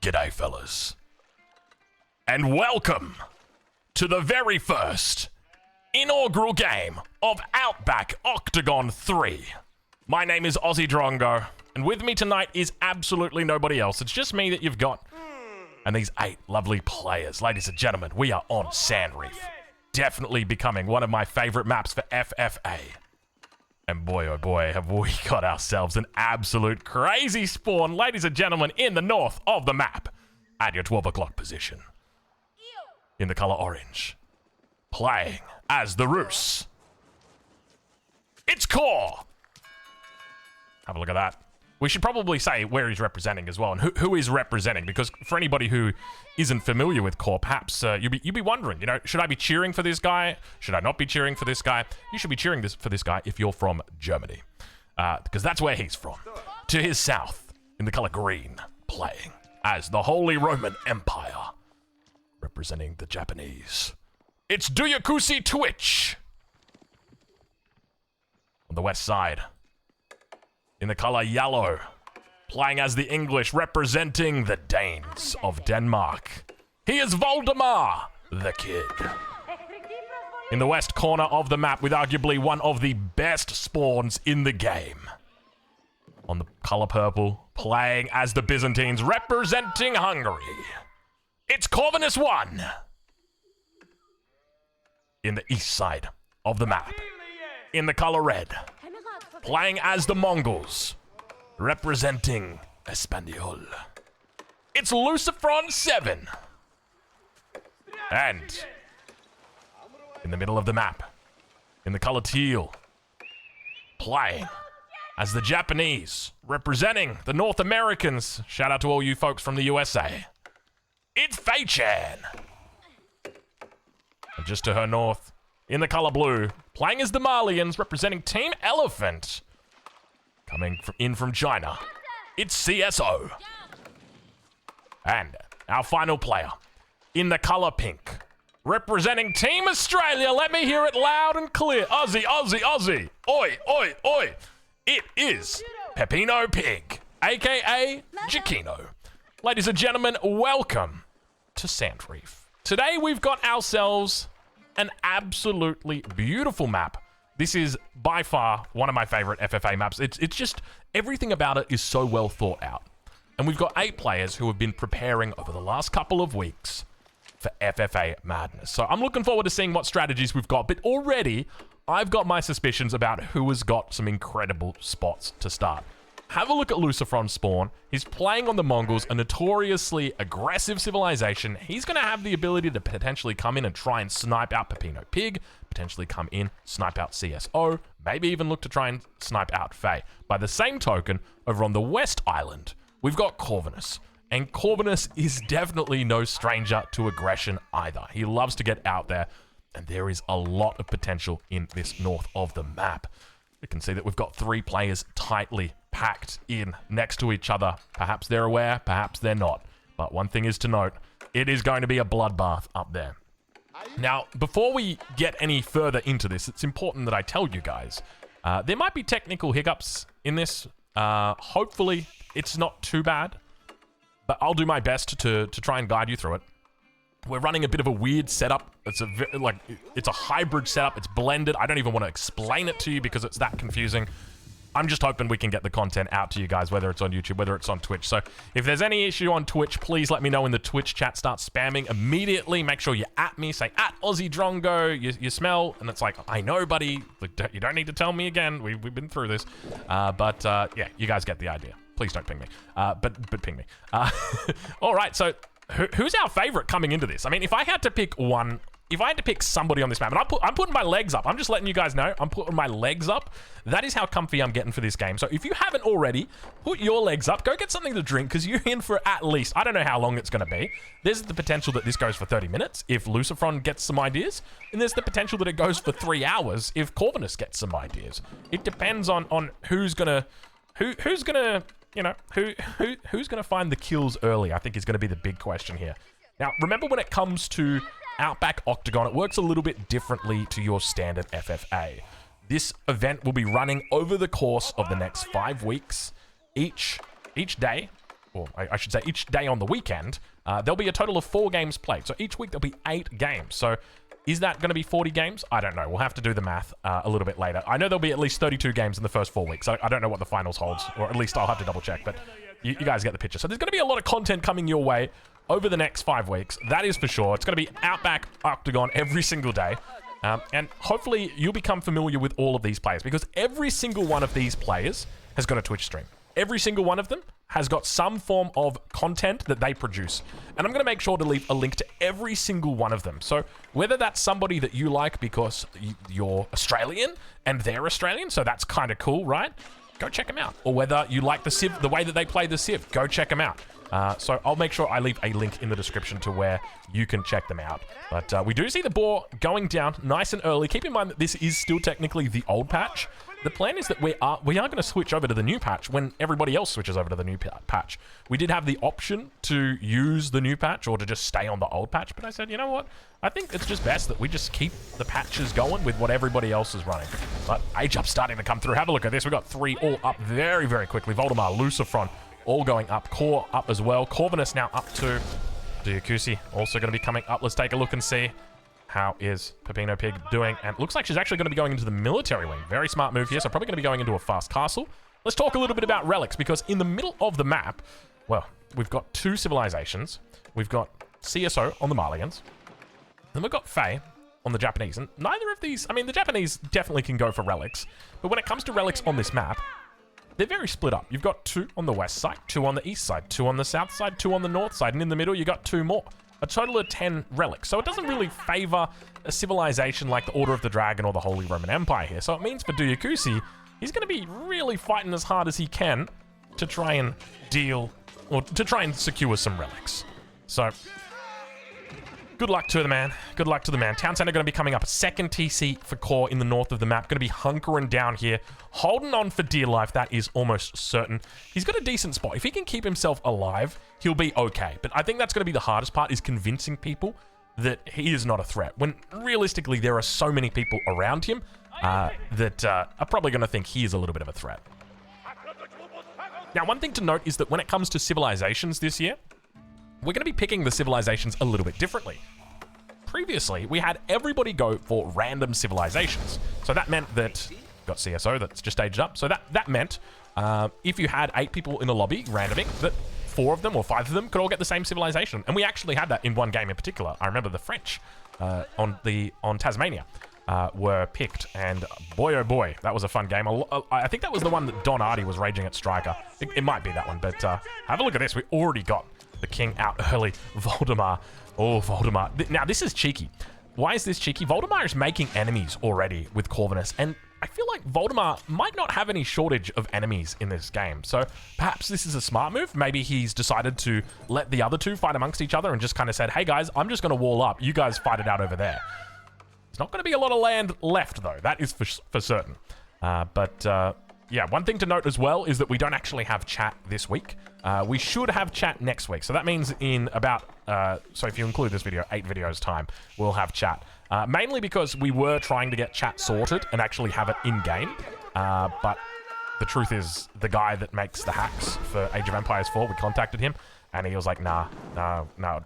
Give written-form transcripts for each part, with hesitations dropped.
G'day, fellas. And welcome to the very first inaugural game of Outback Octagon 3. My name is Aussie Drongo, and with me tonight is absolutely nobody else. It's just me that you've got, and these 8 lovely players. Ladies and gentlemen, we are on Sand Reef. Definitely becoming one of my favorite maps for FFA. And boy, oh boy, have we got ourselves an absolute crazy spawn, ladies and gentlemen, in the north of the map. At your 12 o'clock position. In the color orange. Playing as the Roos. It's Core! Have a look at that. We should probably say where he's representing as well, and who is representing, because for anybody who isn't familiar with Core, perhaps you'd be wondering, you know, should I be cheering for this guy? Should I not be cheering for this guy? You should be cheering for this guy if you're from Germany, because that's where he's from. To his south, in the color green, playing as the Holy Roman Empire, representing the Japanese. It's Duyakusi Twitch. On the west side, in the color yellow, playing as the English, representing the Danes of Denmark. He is Voldemar, the Kid. In the west corner of the map, with arguably one of the best spawns in the game. On the color purple, playing as the Byzantines, representing Hungary. It's Corvinus 1. In the east side of the map, in the color red, playing as the Mongols, representing Espanol. It's Lucifron 7. And in the middle of the map, in the color teal, playing as the Japanese, representing the North Americans. Shout out to all you folks from the USA. It's Fei-chan. And just to her north, in the color blue, playing as the Malians, representing Team Elephant. Coming in from China, it's CSO. And our final player, in the color pink, representing Team Australia. Let me hear it loud and clear. Aussie, Aussie, Aussie. Oi, oi, oi. It is Pepino Pig, aka Giacchino. Ladies and gentlemen, welcome to Sand Reef. Today we've got ourselves an absolutely beautiful map. This is by far one of my favorite FFA maps. It's just, everything about it is so well thought out. And we've got 8 players who have been preparing over the last couple of weeks for FFA madness. So I'm looking forward to seeing what strategies we've got, but already I've got my suspicions about who has got some incredible spots to start. Have a look at Lucifron's spawn. He's playing on the Mongols, a notoriously aggressive civilization. He's going to have the ability to potentially come in and try and snipe out Pepino Pig, potentially come in, snipe out CSO, maybe even look to try and snipe out Faye. By the same token, over on the West Island, we've got Corvinus. And Corvinus is definitely no stranger to aggression either. He loves to get out there, and there is a lot of potential in this north of the map. You can see that we've got 3 players tightly packed in next to each other. Perhaps they're aware, perhaps they're not. But one thing is to note, it is going to be a bloodbath up there. Now, before we get any further into this, it's important that I tell you guys, there might be technical hiccups in this. Hopefully, it's not too bad. But I'll do my best to try and guide you through it. We're running a bit of a weird setup. It's a hybrid setup. It's blended. I don't even want to explain it to you because it's that confusing. I'm just hoping we can get the content out to you guys, whether it's on YouTube, whether it's on Twitch. So if there's any issue on Twitch, please let me know in the Twitch chat. Start spamming immediately. Make sure you at me. Say, at Aussie Drongo. You smell. And it's like, I know, buddy. You don't need to tell me again. We've been through this. Yeah, you guys get the idea. Please don't ping me. But ping me. All right, so who's our favorite coming into this? I mean, if I had to pick one, if I had to pick somebody on this map, and I'm putting my legs up. I'm just letting you guys know. I'm putting my legs up. That is how comfy I'm getting for this game. So if you haven't already, put your legs up. Go get something to drink, because you're in for at least, I don't know how long it's going to be. There's the potential that this goes for 30 minutes if Lucifron gets some ideas. And there's the potential that it goes for 3 hours if Corvinus gets some ideas. It depends on who's going to... Who's gonna, you know, who's gonna find the kills early, I think is gonna be the big question here. Now, remember when it comes to Outback Octagon, it works a little bit differently to your standard FFA. This event will be running over the course of the next 5 weeks. Each day or I should say each day on the weekend, there'll be a total of 4 games played. So each week there'll be 8 games. So is that going to be 40 games? I don't know. We'll have to do the math a little bit later. I know there'll be at least 32 games in the first 4 weeks. I don't know what the finals holds, or at least I'll have to double check, but you guys get the picture. So there's going to be a lot of content coming your way over the next 5 weeks. That is for sure. It's going to be Outback Octagon every single day. And hopefully you'll become familiar with all of these players, because every single one of these players has got a Twitch stream. Every single one of them has got some form of content that they produce. And I'm going to make sure to leave a link to every single one of them. So whether that's somebody that you like because you're Australian and they're Australian, so that's kind of cool, right? Go check them out. Or whether you like the Civ, the way that they play the Civ, go check them out. So I'll make sure I leave a link in the description to where you can check them out. But we do see the boar going down nice and early. Keep in mind that this is still technically the old patch. The plan is that we are going to switch over to the new patch when everybody else switches over to the new patch. We did have the option to use the new patch or to just stay on the old patch, but I said, you know what? I think it's just best that we just keep the patches going with what everybody else is running. But age up starting to come through. Have a look at this. We've got 3 all up very, very quickly. Voldemar, Lucifron, all going up. Core up as well. Corvinus now up to Diakusi, also going to be coming up. Let's take a look and see how is Pepino Pig doing. And it looks like she's actually going to be going into the military wing. Very smart move here. So probably going to be going into a fast castle. Let's talk a little bit about relics, because in the middle of the map, well, we've got 2 civilizations. We've got CSO on the Malians. Then we've got Fae on the Japanese. And neither of these, I mean, the Japanese definitely can go for relics. But when it comes to relics on this map, they're very split up. You've got 2 on the west side, 2 on the east side, 2 on the south side, 2 on the north side, and in the middle you got 2 more. A total of 10 relics. So it doesn't really favor a civilization like the Order of the Dragon or the Holy Roman Empire here. So it means for Diakusi, he's going to be really fighting as hard as he can to try and deal, or to try and secure some relics. So good luck to the man. Good luck to the man. Town Center going to be coming up. 2nd TC for Core in the north of the map. Going to be hunkering down here. Holding on for dear life. That is almost certain. He's got a decent spot. If he can keep himself alive, he'll be okay. But I think that's going to be the hardest part, is convincing people that he is not a threat. When realistically, there are so many people around him that are probably going to think he is a little bit of a threat. Now, one thing to note is that when it comes to civilizations this year, we're going to be picking the civilizations a little bit differently. Previously, we had everybody go for random civilizations. So that meant that, got CSO that's just aged up. So that meant if you had 8 people in a lobby randoming, that 4 of them or 5 of them could all get the same civilization. And we actually had that in one game in particular. I remember the French on Tasmania were picked, and boy oh boy, that was a fun game. I think that was the one that Don Artie was raging at Striker. It might be that one, but have a look at this. We already got the king out early. Voldemar. Oh, Voldemar. Now, this is cheeky. Why is this cheeky? Voldemar is making enemies already with Corvinus, and I feel like Voldemar might not have any shortage of enemies in this game. So perhaps this is a smart move. Maybe he's decided to let the other 2 fight amongst each other and just kind of said, hey guys, I'm just going to wall up. You guys fight it out over there. There's not going to be a lot of land left, though. That is for certain. Yeah, one thing to note as well is that we don't actually have chat this week. We should have chat next week. So that means in about, so if you include this video, 8 videos time, we'll have chat. Mainly because we were trying to get chat sorted and actually have it in-game. But the truth is, the guy that makes the hacks for Age of Empires 4, we contacted him, and he was like, nah,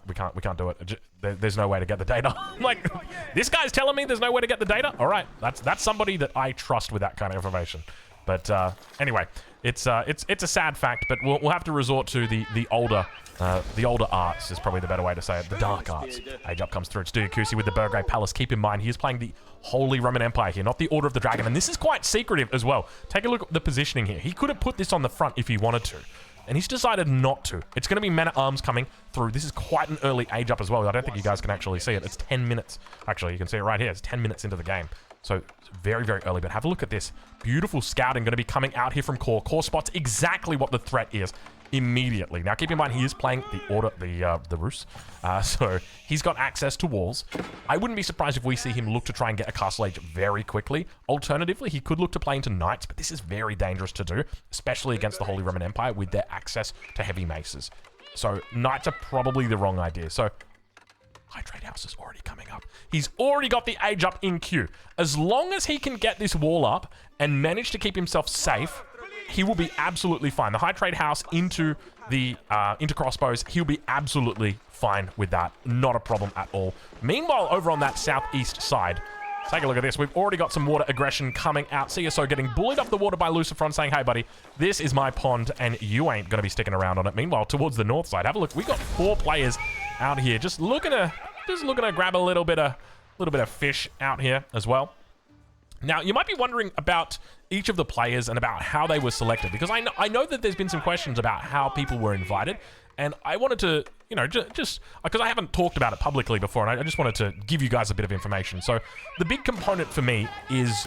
we can't do it. There's no way to get the data. I'm like, this guy's telling me there's no way to get the data? All right, that's somebody that I trust with that kind of information. But anyway, it's a sad fact, but we'll have to resort to the older arts is probably the better way to say it. The dark arts. Age up comes through. It's Diakusi with the Burgrave Palace. Keep in mind, he is playing the Holy Roman Empire here, not the Order of the Dragon. And this is quite secretive as well. Take a look at the positioning here. He could have put this on the front if he wanted to, and he's decided not to. It's going to be men-at-arms coming through. This is quite an early age up as well. I don't think you guys can actually see it. It's 10 minutes. Actually, you can see it right here. It's 10 minutes into the game. So it's very, very early, but have a look at this. Beautiful scouting going to be coming out here from Core. Core spots exactly what the threat is immediately. Now, keep in mind, he is playing the Rus, so he's got access to walls. I wouldn't be surprised if we see him look to try and get a castle age very quickly. Alternatively, he could look to play into knights, but this is very dangerous to do, especially against the Holy Roman Empire with their access to heavy maces. So knights are probably the wrong idea. So High Trade House is already coming up. He's already got the age up in queue. As long as he can get this wall up and manage to keep himself safe, he will be absolutely fine. The High Trade House into the inter-crossbows, he'll be absolutely fine with that. Not a problem at all. Meanwhile, over on that southeast side, take a look at this. We've already got some water aggression coming out. CSO getting bullied up the water by Lucifron, saying, hey, buddy, this is my pond, and you ain't going to be sticking around on it. Meanwhile, towards the north side, have a look. We got 4 players out here just looking to grab a little bit of fish out here as well. Now, you might be wondering about each of the players and about how they were selected, because I know that there's been some questions about how people were invited, and I wanted to, you know, just because I haven't talked about it publicly before, and I just wanted to give you guys a bit of information. So the big component for me is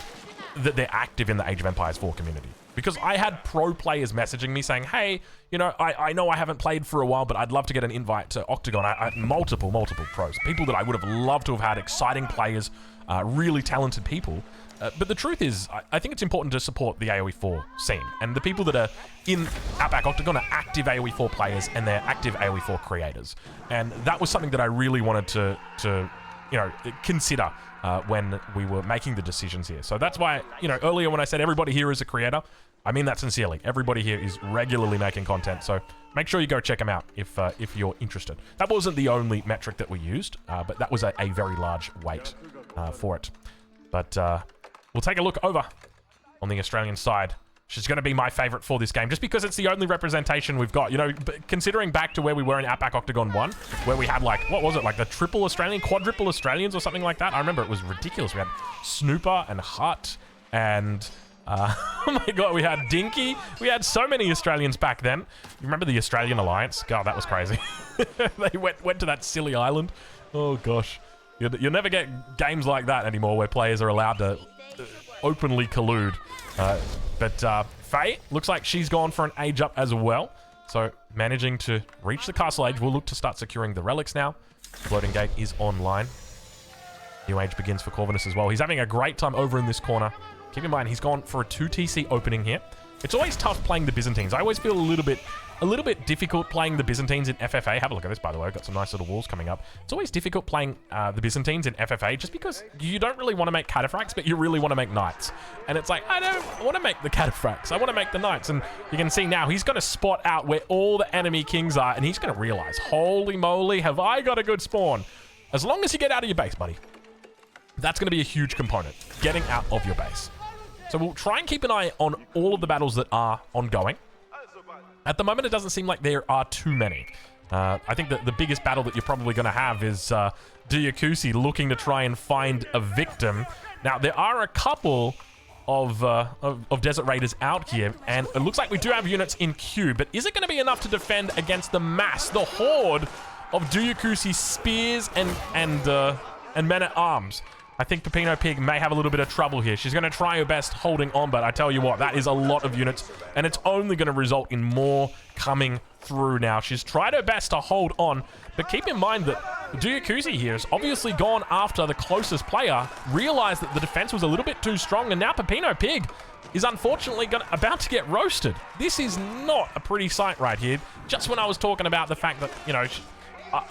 that they're active in the Age of Empires 4 community, because I had pro players messaging me saying, hey, you know I haven't played for a while, but I'd love to get an invite to Octagon. Multiple pros, people that I would have loved to have had, exciting players, really talented people. But the truth is, I think it's important to support the AoE 4 scene. And the people that are in Outback Octagon are active AoE 4 players, and they're active AoE 4 creators. And that was something that I really wanted to you know, consider when we were making the decisions here. So that's why, you know, earlier when I said everybody here is a creator, I mean that sincerely. Everybody here is regularly making content, so make sure you go check them out if you're interested. That wasn't the only metric that we used, but that was a very large weight for it. But we'll take a look over on the Australian side. She's going to be my favorite for this game, just because it's the only representation we've got. You know, considering back to where we were in Outback Octagon 1, where we had, like, what was it, like the triple Australian, quadruple Australians or something like that? I remember it was ridiculous. We had Snooper and Hut and, oh my God, we had Dinky. We had so many Australians back then. You remember the Australian Alliance? God, that was crazy. They went to that silly island. Oh, gosh. You'll never get games like that anymore where players are allowed to openly collude. But Faye, looks like she's gone for an age up as well. So managing to reach the castle age, we'll look to start securing the relics now. Floating gate is online. New age begins for Corvinus as well. He's having a great time over in this corner. Keep in mind, he's gone for a 2 TC opening here. It's always tough playing the Byzantines. I always feel a little bit difficult playing the Byzantines in FFA. Have a look at this, by the way. Got some nice little walls coming up. It's always difficult playing the Byzantines in FFA just because you don't really want to make cataphracts, but you really want to make knights. And it's like, I don't want to make the cataphracts. I want to make the knights. And you can see now he's going to spot out where all the enemy kings are, and he's going to realize, holy moly, have I got a good spawn. As long as you get out of your base, buddy. That's going to be a huge component, getting out of your base. So we'll try and keep an eye on all of the battles that are ongoing. At the moment, it doesn't seem like there are too many. I think that the biggest battle that you're probably going to have is Diakusi looking to try and find a victim. Now, there are a couple of Desert Raiders out here, and it looks like we do have units in queue, but is it going to be enough to defend against the mass, the horde of Diakusi spears and men-at-arms? I think Pepino Pig may have a little bit of trouble here. She's going to try her best holding on, but I tell you what, that is a lot of units, and it's only going to result in more coming through now. She's tried her best to hold on, but keep in mind that Diakusi here has obviously gone after the closest player, realized that the defense was a little bit too strong, and now Pepino Pig is unfortunately about to get roasted. This is not a pretty sight right here. Just when I was talking about the fact that, you know,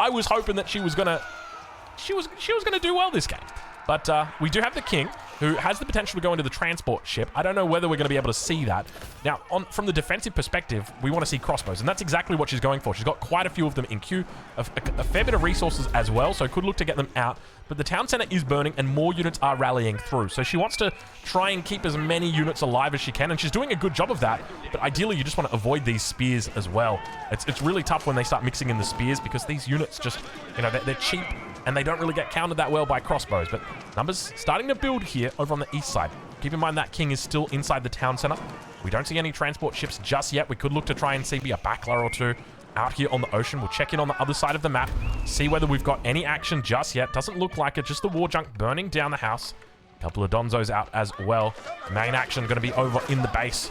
I was hoping that she was going to do well this game. But we do have the king, who has the potential to go into the transport ship. I don't know whether we're going to be able to see that. Now, from the defensive perspective, we want to see crossbows, and that's exactly what she's going for. She's got quite a few of them in queue, a fair bit of resources as well, so could look to get them out. But the town center is burning, and more units are rallying through. So she wants to try and keep as many units alive as she can, and she's doing a good job of that. But ideally, you just want to avoid these spears as well. It's really tough when they start mixing in the spears, because these units just, you know, they're cheap, and they don't really get countered that well by crossbows. But numbers starting to build here over on the east side. Keep in mind that king is still inside the town center. We don't see any transport ships just yet. We could look to try and see a backler or two out here on the ocean. We'll check in on the other side of the map, see whether we've got any action just yet. Doesn't look like it, just the war junk burning down the house. A couple of Donzos out as well. Main action going to be over in the base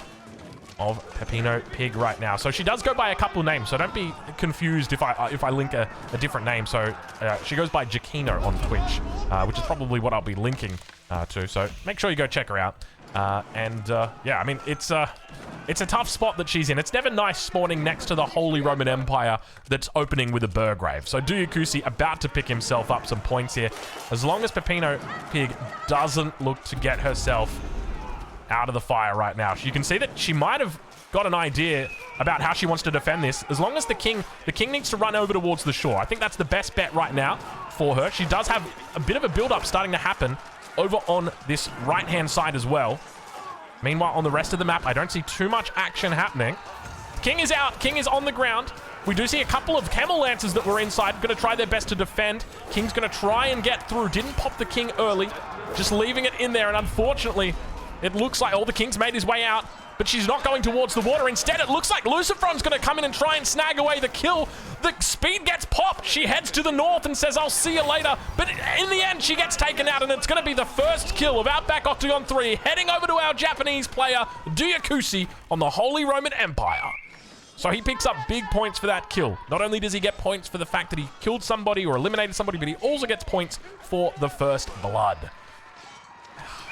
of Pepino Pig right now. So she does go by a couple names, so don't be confused if I link a different name. So she goes by Jakino on Twitch, which is probably what I'll be linking to. So make sure you go check her out. Yeah, I mean, it's a tough spot that she's in. It's never nice spawning next to the Holy Roman Empire that's opening with a Burgrave. So Diakusi about to pick himself up some points here. As long as Pepino Pig doesn't look to get herself out of the fire right now. You can see that she might have got an idea about how she wants to defend this. As long as the king needs to run over towards the shore. I think that's the best bet right now for her. She does have a bit of a build-up starting to happen over on this right-hand side as well. Meanwhile, on the rest of the map, I don't see too much action happening. King is out. King is on the ground. We do see a couple of camel lancers that were inside, going to try their best to defend. King's going to try and get through. Didn't pop the king early, just leaving it in there. And unfortunately, it looks like the king's made his way out, but she's not going towards the water. Instead, it looks like Lucifron's going to come in and try and snag away the kill. The speed gets popped. She heads to the north and says, I'll see you later. But in the end, she gets taken out, and it's going to be the first kill of Outback Octagon 3, heading over to our Japanese player, Dyakusi, on the Holy Roman Empire. So he picks up big points for that kill. Not only does he get points for the fact that he killed somebody or eliminated somebody, but he also gets points for the first blood.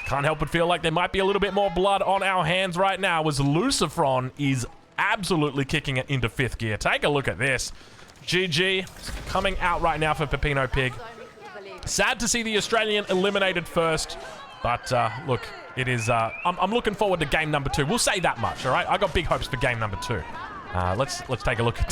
Can't help but feel like there might be a little bit more blood on our hands right now, as Lucifron is absolutely kicking it into 5th gear. Take a look at this. GG coming out right now for Pepino Pig. Sad to see the Australian eliminated first, but look, it is. I'm looking forward to game number 2. We'll say that much, all right? I got big hopes for game number 2. Let's take a look at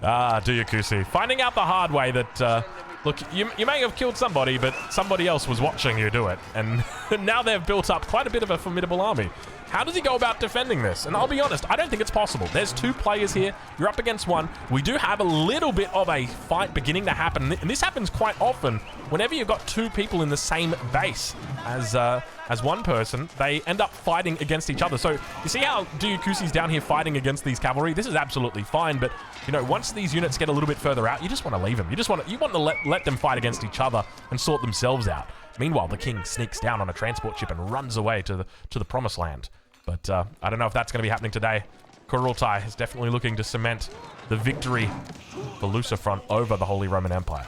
Dyakusi. Finding out the hard way that, look, you may have killed somebody, but somebody else was watching you do it. And now they've built up quite a bit of a formidable army. How does he go about defending this? And I'll be honest, I don't think it's possible. There's 2 players here. You're up against 1. We do have a little bit of a fight beginning to happen. And this happens quite often. Whenever you've got 2 people in the same base as one person, they end up fighting against each other. So you see how Dyakusi's down here fighting against these cavalry? This is absolutely fine. But, you know, once these units get a little bit further out, you just want to leave them. You want to let them fight against each other and sort themselves out. Meanwhile, the king sneaks down on a transport ship and runs away to the promised land. But I don't know if that's going to be happening today. Kurultai is definitely looking to cement the victory for Lucifron over the Holy Roman Empire.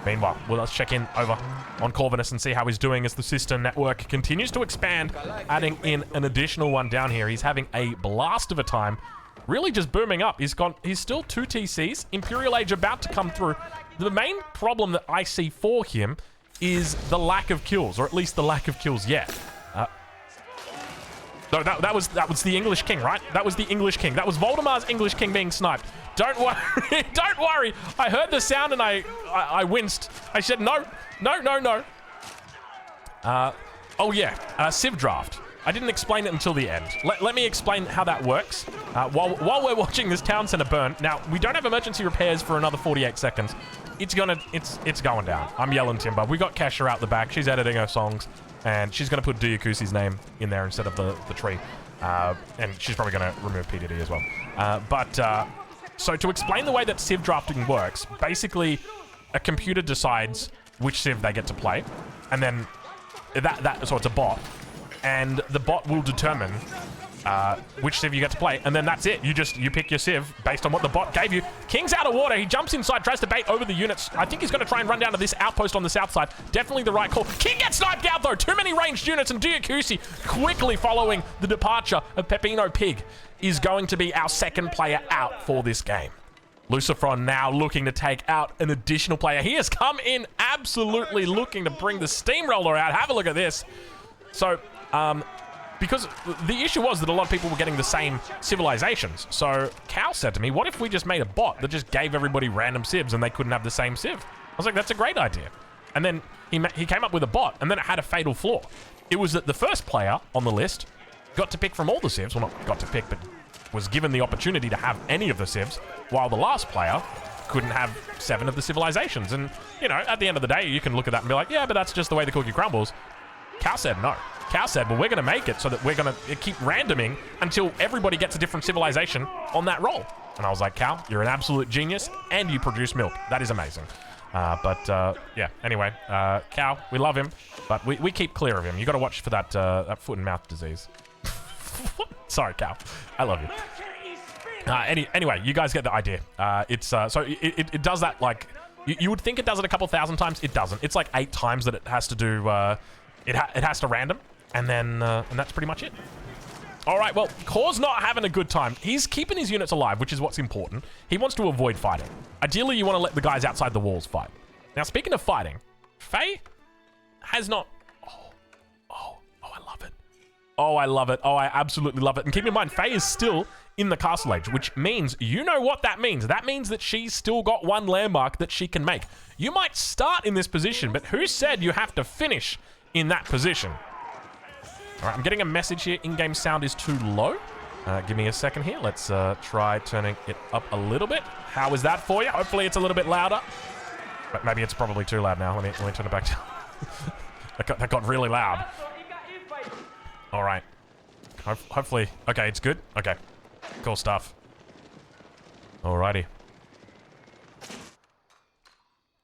Meanwhile, let's check in over on Corvinus and see how he's doing as the system network continues to expand, adding in an additional one down here. He's having a blast of a time, really just booming up. He's still 2 TCs, Imperial Age about to come through. The main problem that I see for him is the lack of kills, or at least the lack of kills yet. No, that was the English king, right? That was the English king. That was Voldemar's English king being sniped. Don't worry, don't worry. I heard the sound and I winced. I said no. Oh yeah, Civ draft. I didn't explain it until the end. Let me explain how that works. While we're watching this town center burn, now we don't have emergency repairs for another 48 seconds. It's going down. I'm yelling timber. We got Kesha out the back. She's editing her songs. And she's going to put Dyakusi's name in there instead of the tree. And she's probably going to remove PDD as well. So to explain the way that Civ drafting works, basically a computer decides which Civ they get to play. And then so it's a bot. And the bot will determine which Civ you get to play, and then that's it. You pick your Civ based on what the bot gave you. King's out of water. He jumps inside, tries to bait over the units. I think he's going to try and run down to this outpost on the south side. Definitely the right call. King gets sniped out, though. Too many ranged units, and Dyakusi, quickly following the departure of Pepino Pig, is going to be our second player out for this game. Lucifron now looking to take out an additional player. He has come in absolutely looking to bring the steamroller out. Have a look at this. So, because the issue was that a lot of people were getting the same civilizations. So Cal said to me, what if we just made a bot that just gave everybody random civs and they couldn't have the same civ? I was like, that's a great idea. And then he came up with a bot, and then it had a fatal flaw. It was that the first player on the list got to pick from all the civs. Well, not got to pick, but was given the opportunity to have any of the civs, while the last player couldn't have 7 of the civilizations. And, you know, at the end of the day, you can look at that and be like, yeah, but that's just the way the cookie crumbles. Cal said no. Cal said, well, we're going to make it so that we're going to keep randoming until everybody gets a different civilization on that roll. And I was like, Cal, you're an absolute genius, and you produce milk. That is amazing. Yeah, anyway, Cal, we love him, but we keep clear of him. You got to watch for that foot and mouth disease. Sorry, Cal. I love you. Anyway, you guys get the idea. So it does that, like, you would think it does it a couple thousand times. It doesn't. It's like 8 times that it has to do, it has to random, and then, and that's pretty much it. All right, well, Kor's not having a good time. He's keeping his units alive, which is what's important. He wants to avoid fighting. Ideally, you want to let the guys outside the walls fight. Now, speaking of fighting, Faye has not... Oh, I love it. Oh, I love it. Oh, I absolutely love it. And keep in mind, Faye is still in the castle age, which means, you know what that means. That means that she's still got one landmark that she can make. You might start in this position, but who said you have to finish in that position? All right, I'm getting a message here. In-game sound is too low. Give me a second here. Let's try turning it up a little bit. How is that for you? Hopefully it's a little bit louder. But maybe it's probably too loud now. Let me turn it back down. that got really loud. All right. Hopefully. Okay, it's good. Okay. Cool stuff. Alrighty.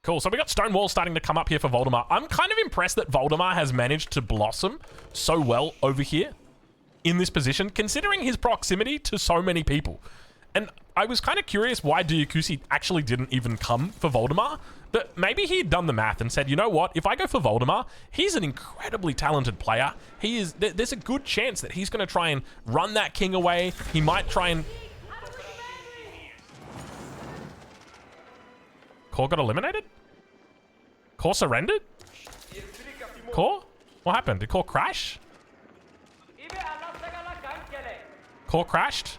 Cool, so we got stone walls starting to come up here for Voldemar. I'm kind of impressed that Voldemar has managed to blossom so well over here in this position, considering his proximity to so many people. And I was kind of curious why Diakusi actually didn't even come for Voldemar, but maybe he had done the math and said, you know what, if I go for Voldemar, he's an incredibly talented player. There's a good chance that he's going to try and run that king away. He might try and... Core got eliminated? Core surrendered? Core? What happened? Did Core crash? Core crashed?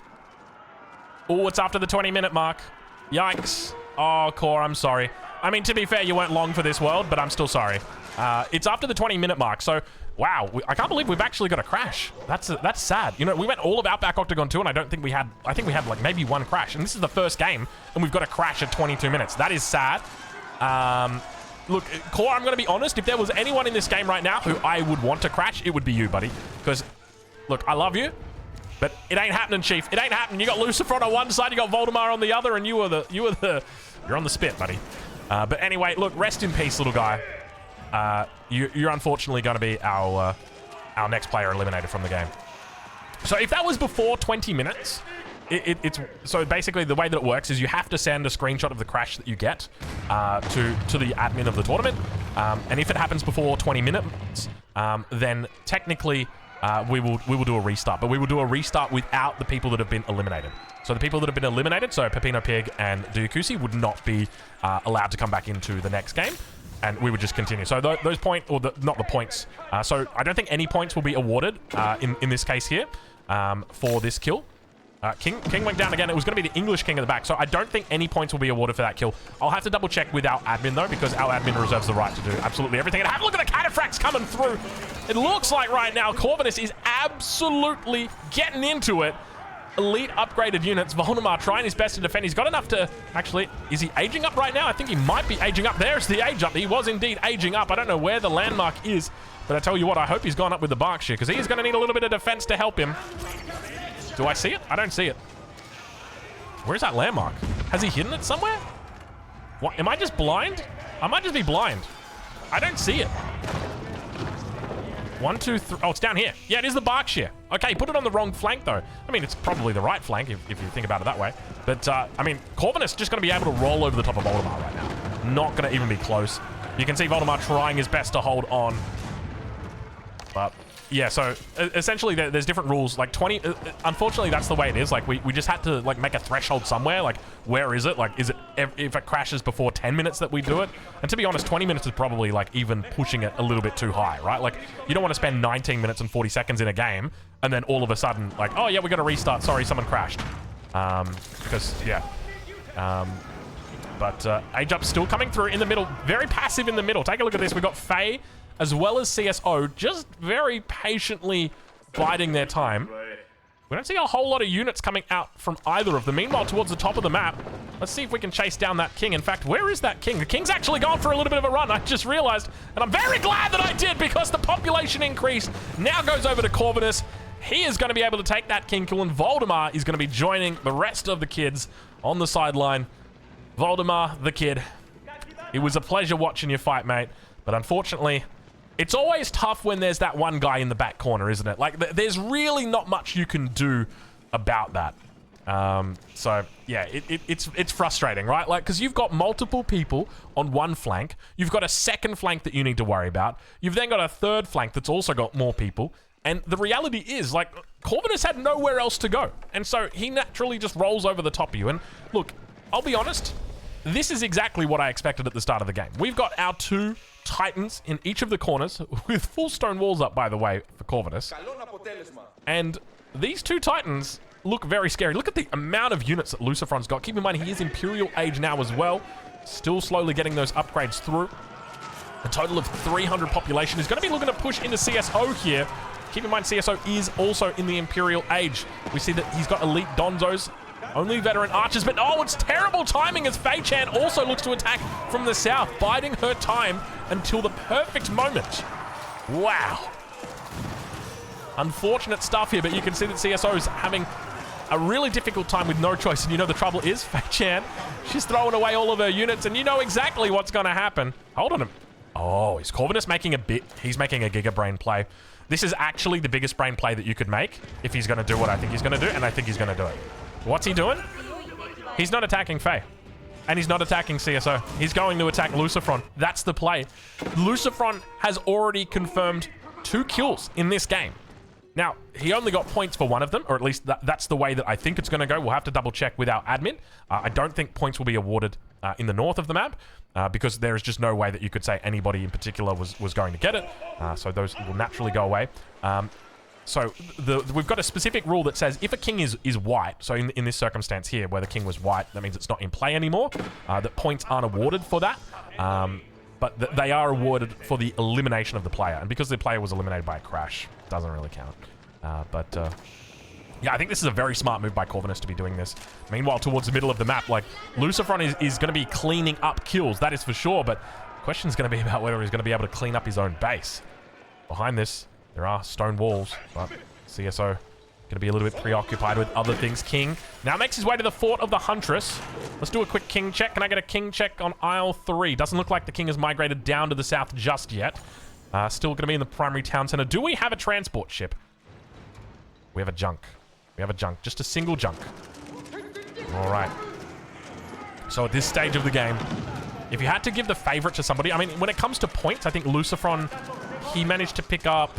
Oh, it's after the 20-minute mark. Yikes. Oh, Core, I'm sorry. I mean, to be fair, you weren't long for this world, but I'm still sorry. It's after the 20-minute mark, so wow, I can't believe we've actually got a crash. That's sad. You know, we went all of Outback Octagon 2, and I think we had like maybe one crash, and this is the first game, and we've got a crash at 22 minutes. That is sad. Look, Core, I'm going to be honest, if there was anyone in this game right now who I would want to crash, it would be you, buddy. Because, look, I love you, but it ain't happening, Chief. It ain't happening. You got Lucifer on one side, you got Voldemar on the other, and you're on the spit, buddy. But anyway, look, rest in peace, little guy. You're unfortunately going to be our next player eliminated from the game. So if that was before 20 minutes, it's so basically the way that it works is you have to send a screenshot of the crash that you get to the admin of the tournament, and if it happens before 20 minutes, then technically we will do a restart, but we will do a restart without the people that have been eliminated. So the people that have been eliminated, so Pepino Pig and Diakusi, would not be allowed to come back into the next game, and we would just continue. So those points, or not the points, so I don't think any points will be awarded in this case here for this kill. King went down again. It was going to be the English king at the back, so I don't think any points will be awarded for that kill. I'll have to double check with our admin though, because our admin reserves the right to do absolutely everything. And have a look at the cataphracts coming through. It looks like right now Corvinus is absolutely getting into it. Elite upgraded units. Voldemar trying his best to defend. He's got enough to... Actually, is he aging up right now? I think he might be aging up. There's the age up. He was indeed aging up. I don't know where the landmark is, but I tell you what, I hope he's gone up with the Berkshire, because he is going to need a little bit of defense to help him. Do I see it? I don't see it. Where's that landmark? Has he hidden it somewhere? What? Am I just blind? I might just be blind. I don't see it. 1, 2, 3. Oh, it's down here. Yeah, it is the Berkshire. Okay, put it on the wrong flank, though. I mean, it's probably the right flank, if you think about it that way. But, I mean, Corvinus just going to be able to roll over the top of Voldemar right now. Not going to even be close. You can see Voldemar trying his best to hold on. But... yeah, so essentially there's different rules. Like 20, unfortunately that's the way it is. Like we just had to like make a threshold somewhere. Like where is it? Like is it if it crashes before 10 minutes that we do it? And to be honest, 20 minutes is probably like even pushing it a little bit too high, right? Like you don't want to spend 19 minutes and 40 seconds in a game and then all of a sudden like, oh yeah, we got to restart. Sorry, someone crashed. Because yeah. But Age Up's still coming through in the middle. Very passive in the middle. Take a look at this. We've got Faye as well as CSO just very patiently biding their time. We don't see a whole lot of units coming out from either of them. Meanwhile, towards the top of the map, let's see if we can chase down that king. In fact, where is that king? The king's actually gone for a little bit of a run. I just realized, and I'm very glad that I did, because the population increase now goes over to Corvinus. He is going to be able to take that king kill, and Voldemar is going to be joining the rest of the kids on the sideline. Voldemar, the kid. It was a pleasure watching you fight, mate. But unfortunately, it's always tough when there's that one guy in the back corner, isn't it? Like, there's really not much you can do about that. So, yeah, it's frustrating, right? Like, because you've got multiple people on one flank. You've got a second flank that you need to worry about. You've then got a third flank that's also got more people. And the reality is, like, Corvinus had nowhere else to go. And so he naturally just rolls over the top of you. And look, I'll be honest, this is exactly what I expected at the start of the game. We've got our two titans in each of the corners with full stone walls up, by the way, for Corvinus. And these two titans look very scary. Look at the amount of units that Lucifron's got. Keep in mind, he is Imperial Age now as well. Still slowly getting those upgrades through. A total of 300 population. Is going to be looking to push into CSO here. Keep in mind, CSO is also in the Imperial Age. We see that he's got elite Donzos, only veteran archers, but oh, it's terrible timing as Fei Chan also looks to attack from the south, biding her time until the perfect moment. Wow. Unfortunate stuff here, but you can see that CSO is having a really difficult time with no choice. And you know the trouble is, Fei Chan, she's throwing away all of her units, and you know exactly what's going to happen. Hold on. Oh, is Corvinus making he's making a Giga Brain play. This is actually the biggest brain play that you could make if he's going to do what I think he's going to do, and I think he's going to do it. What's he doing? He's not attacking Fei. And he's not attacking CSO. He's going to attack Lucifron. That's the play. Lucifron has already confirmed 2 kills in this game. Now, he only got points for one of them, or at least that's the way that I think it's going to go. We'll have to double check with our admin. I don't think points will be awarded in the north of the map because there is just no way that you could say anybody in particular was going to get it. So those will naturally go away. So we've got a specific rule that says if a king is white, so in this circumstance here where the king was white, that means it's not in play anymore, that points aren't awarded for that. But they are awarded for the elimination of the player. And because the player was eliminated by a crash, doesn't really count. Yeah, I think this is a very smart move by Corvinus to be doing this. Meanwhile, towards the middle of the map, like, Lucifron is going to be cleaning up kills, that is for sure. But the question's going to be about whether he's going to be able to clean up his own base. Behind this, there are stone walls, but CSO going to be a little bit preoccupied with other things. King now makes his way to the Fort of the Huntress. Let's do a quick king check. Can I get a king check on aisle 3? Doesn't look like the king has migrated down to the south just yet. Still going to be in the primary town center. Do we have a transport ship? We have a junk. We have a junk. Just a single junk. All right. So at this stage of the game, if you had to give the favorite to somebody, I mean, when it comes to points, I think Lucifron, he managed to pick up...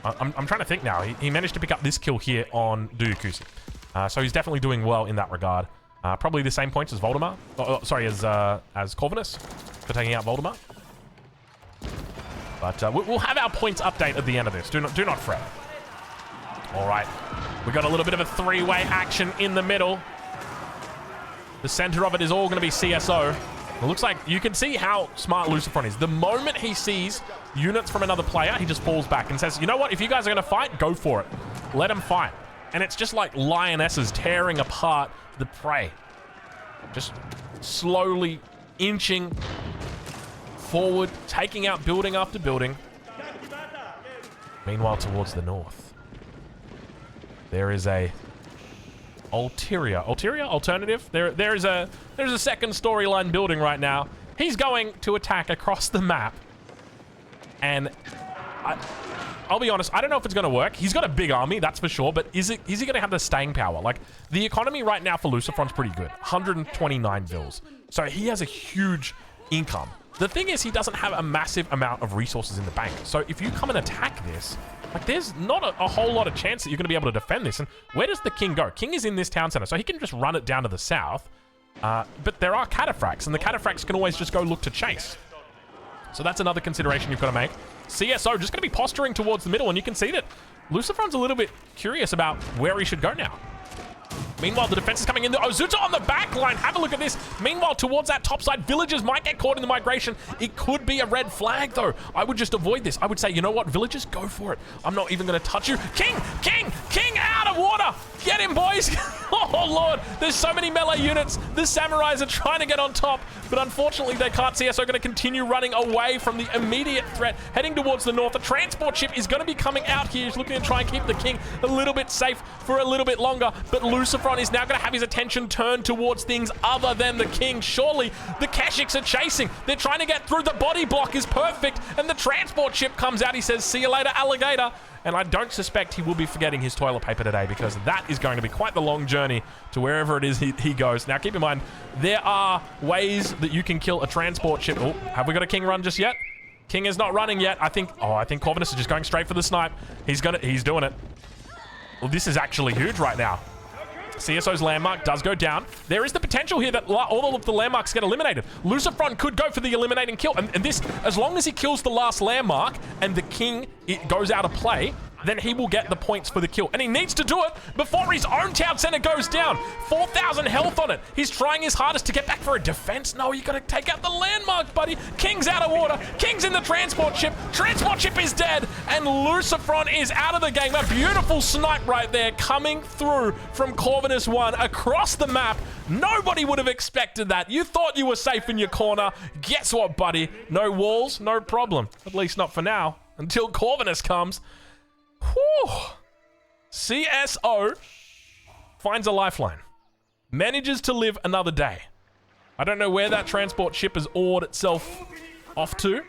I'm trying to think now. He managed to pick up this kill here on Duyukusi. So he's definitely doing well in that regard. Probably the same points as Voldemar. Sorry, as Corvinus for taking out Voldemar. But we'll have our points update at the end of this. Do not fret. All right. We got a little bit of a 3-way action in the middle. The center of it is all going to be CSO. It looks like you can see how smart Lucifron is. The moment he sees units from another player, he just falls back and says, you know what? If you guys are going to fight, go for it. Let them fight. And it's just like lionesses tearing apart the prey. Just slowly inching forward, taking out building after building. Meanwhile, towards the north, there is a alternative. There's a second storyline building right now. He's going to attack across the map, and I'll be honest, I don't know if it's going to work. He's got a big army, that's for sure, but is he going to have the staying power? Like, the economy right now for Lucifron's pretty good, 129 bills, so he has a huge income. The thing is, he doesn't have a massive amount of resources in the bank. So if you come and attack this, like, there's not a whole lot of chance that you're going to be able to defend this. And where does the king go? King is in this town center, so he can just run it down to the south. But there are cataphracts, and the cataphracts can always just go look to chase. So that's another consideration you've got to make. CSO just going to be posturing towards the middle, and you can see that Lucifron's a little bit curious about where he should go now. Meanwhile, the defense is coming in. Oh, Zuta on the back line. Have a look at this. Meanwhile, towards that top side, villagers might get caught in the migration. It could be a red flag, though. I would just avoid this. I would say, you know what? Villagers, go for it. I'm not even going to touch you. King out of water. Get him, boys. Oh, Lord. There's so many melee units. The samurais are trying to get on top, but unfortunately, they can't. CSO going to continue running away from the immediate threat, heading towards the north. The transport ship is going to be coming out here. He's looking to try and keep the king a little bit safe for a little bit longer, but Lucifron is now going to have his attention turned towards things other than the king. Surely the Keshiks are chasing. They're trying to get through. The body block is perfect, and the transport ship comes out. He says, see you later, alligator. And I don't suspect he will be forgetting his toilet paper today, because that is going to be quite the long journey to wherever it is he goes. Now, keep in mind, there are ways that you can kill a transport ship. Oh, have we got a king run just yet? King is not running yet. I think Corvinus is just going straight for the snipe. He's doing it. Well, this is actually huge right now. CSO's landmark does go down. There is the potential here that all of the landmarks get eliminated. Lucifron could go for the eliminating kill. And this, as long as he kills the last landmark and the king goes out of play, then he will get the points for the kill. And he needs to do it before his own town center goes down. 4,000 health on it. He's trying his hardest to get back for a defense. No, you gotta take out the landmark, buddy. King's out of water. King's in the transport ship. Transport ship is dead. And Lucifron is out of the game. A beautiful snipe right there coming through from Corvinus 1 across the map. Nobody would have expected that. You thought you were safe in your corner. Guess what, buddy? No walls, no problem. At least not for now. Until Corvinus comes. Whew. CSO finds a lifeline. Manages to live another day. I don't know where that transport ship has oared itself off to.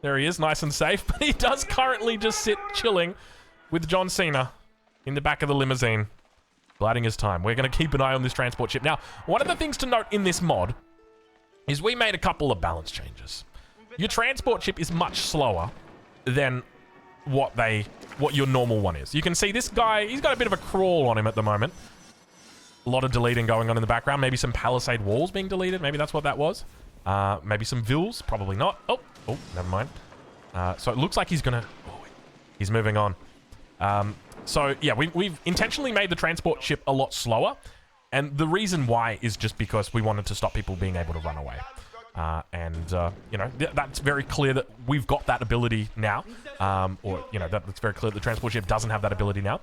There he is, nice and safe. But he does currently just sit chilling with John Cena in the back of the limousine, biding his time. We're going to keep an eye on this transport ship. Now, one of the things to note in this mod is we made a couple of balance changes. Your transport ship is much slower than what your normal one is. You can see this guy, he's got a bit of a crawl on him at the moment. A lot of deleting going on in the background. Maybe some palisade walls being deleted. Maybe that's what that was. Maybe some vills. Probably not. Oh, never mind. So it looks like he's gonna... Oh, he's moving on. So yeah, we've intentionally made the transport ship a lot slower. And the reason why is just because we wanted to stop people being able to run away. You know, that's very clear that we've got that ability now. You know, that's very clear that the transport ship doesn't have that ability now.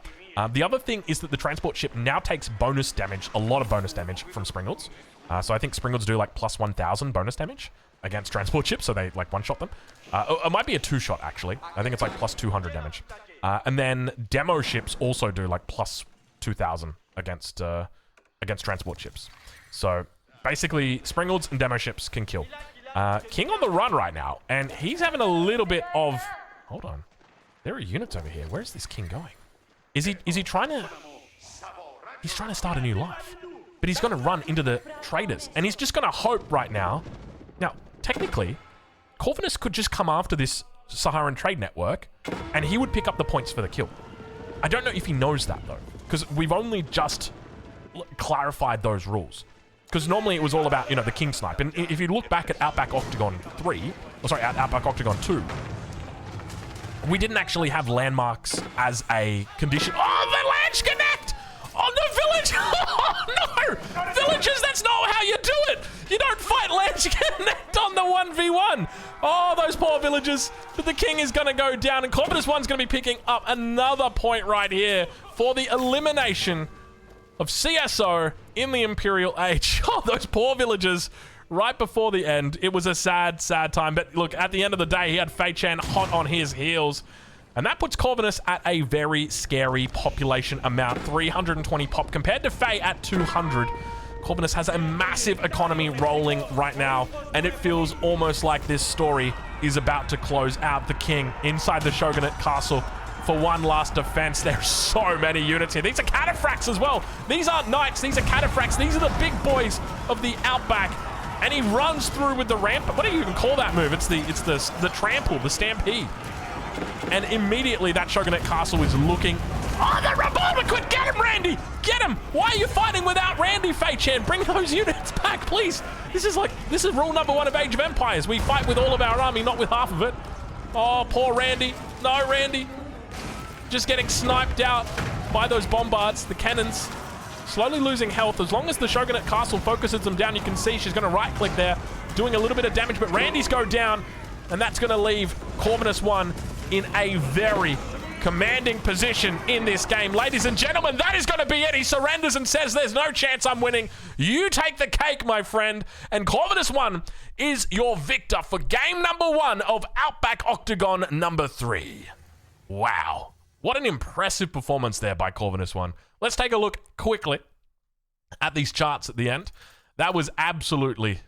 The other thing is that the transport ship now takes bonus damage, a lot of bonus damage from Springalds. So I think Springalds do like plus 1,000 bonus damage against transport ships, so they like one-shot them. It might be a two-shot, actually. I think it's like plus 200 damage. And then demo ships also do like plus 2,000 against transport ships. So... basically, Springalds and demo ships can kill. King on the run right now, and he's having a little bit of... Hold on. There are units over here. Where's this king going? Is he trying to... He's trying to start a new life. But he's going to run into the traders, and he's just going to hope right now... Now, technically, Corvinus could just come after this Saharan trade network, and he would pick up the points for the kill. I don't know if he knows that, though, because we've only just clarified those rules. Because normally it was all about, you know, the king snipe. And if you look back at Outback Octagon 3, or sorry, Outback Octagon 2, we didn't actually have landmarks as a condition. Oh, the Lange Connect on the village! Oh, no! Villagers, that's not how you do it! You don't fight Lange Connect on the 1v1! Oh, those poor villagers. But the king is going to go down, and Corvinus 1's going to be picking up another point right here for the elimination of CSO in the Imperial Age. Oh, those poor villagers right before the end. It was a sad, sad time. But look, at the end of the day, he had Fei Chan hot on his heels. And that puts Corvinus at a very scary population amount. 320 pop compared to Fei at 200. Corvinus has a massive economy rolling right now. And it feels almost like this story is about to close out. The king inside the Shogunate castle for one last defense. There's so many units here. These are cataphracts as well. These aren't knights. These are cataphracts. These are the big boys of the Outback. And he runs through with the ramp. What do you even call that move? It's the trample, the stampede. And immediately that Shogunate castle is looking... Oh, the revolver could get him, Randy! Get him! Why are you fighting without Randy, Fei Chan? Bring those units back, please. This is rule number 1 of Age of Empires. We fight with all of our army, not with half of it. Oh, poor Randy. No, Randy. Just getting sniped out by those bombards, the cannons, slowly losing health. As long as the Shogunate castle focuses them down, you can see she's going to right-click there, doing a little bit of damage, but Randy's go down, and that's going to leave Corvinus 1 in a very commanding position in this game. Ladies and gentlemen, that is going to be it. He surrenders and says, there's no chance I'm winning. You take the cake, my friend. And Corvinus 1 is your victor for game number 1 of Outback Octagon number 3. Wow. What an impressive performance there by Corvinus 1. Let's take a look quickly at these charts at the end. That was absolutely...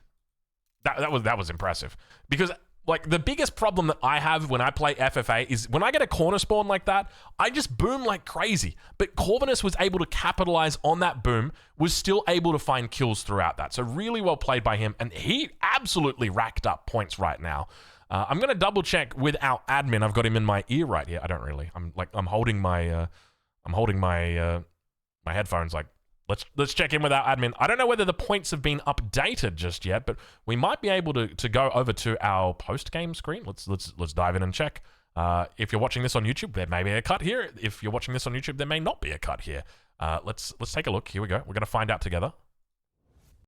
That was impressive. Because, like, the biggest problem that I have when I play FFA is when I get a corner spawn like that, I just boom like crazy. But Corvinus was able to capitalize on that boom, was still able to find kills throughout that. So really well played by him, and he absolutely racked up points right now. I'm going to double check with our admin. I've got him in my ear right here. I don't really. I'm holding my My headphones, like, let's check in with our admin. I don't know whether the points have been updated just yet, but we might be able to go over to our post-game screen. Let's dive in and check. If you're watching this on YouTube, there may be a cut here. If you're watching this on YouTube, there may not be a cut here. Let's take a look. Here we go. We're going to find out together.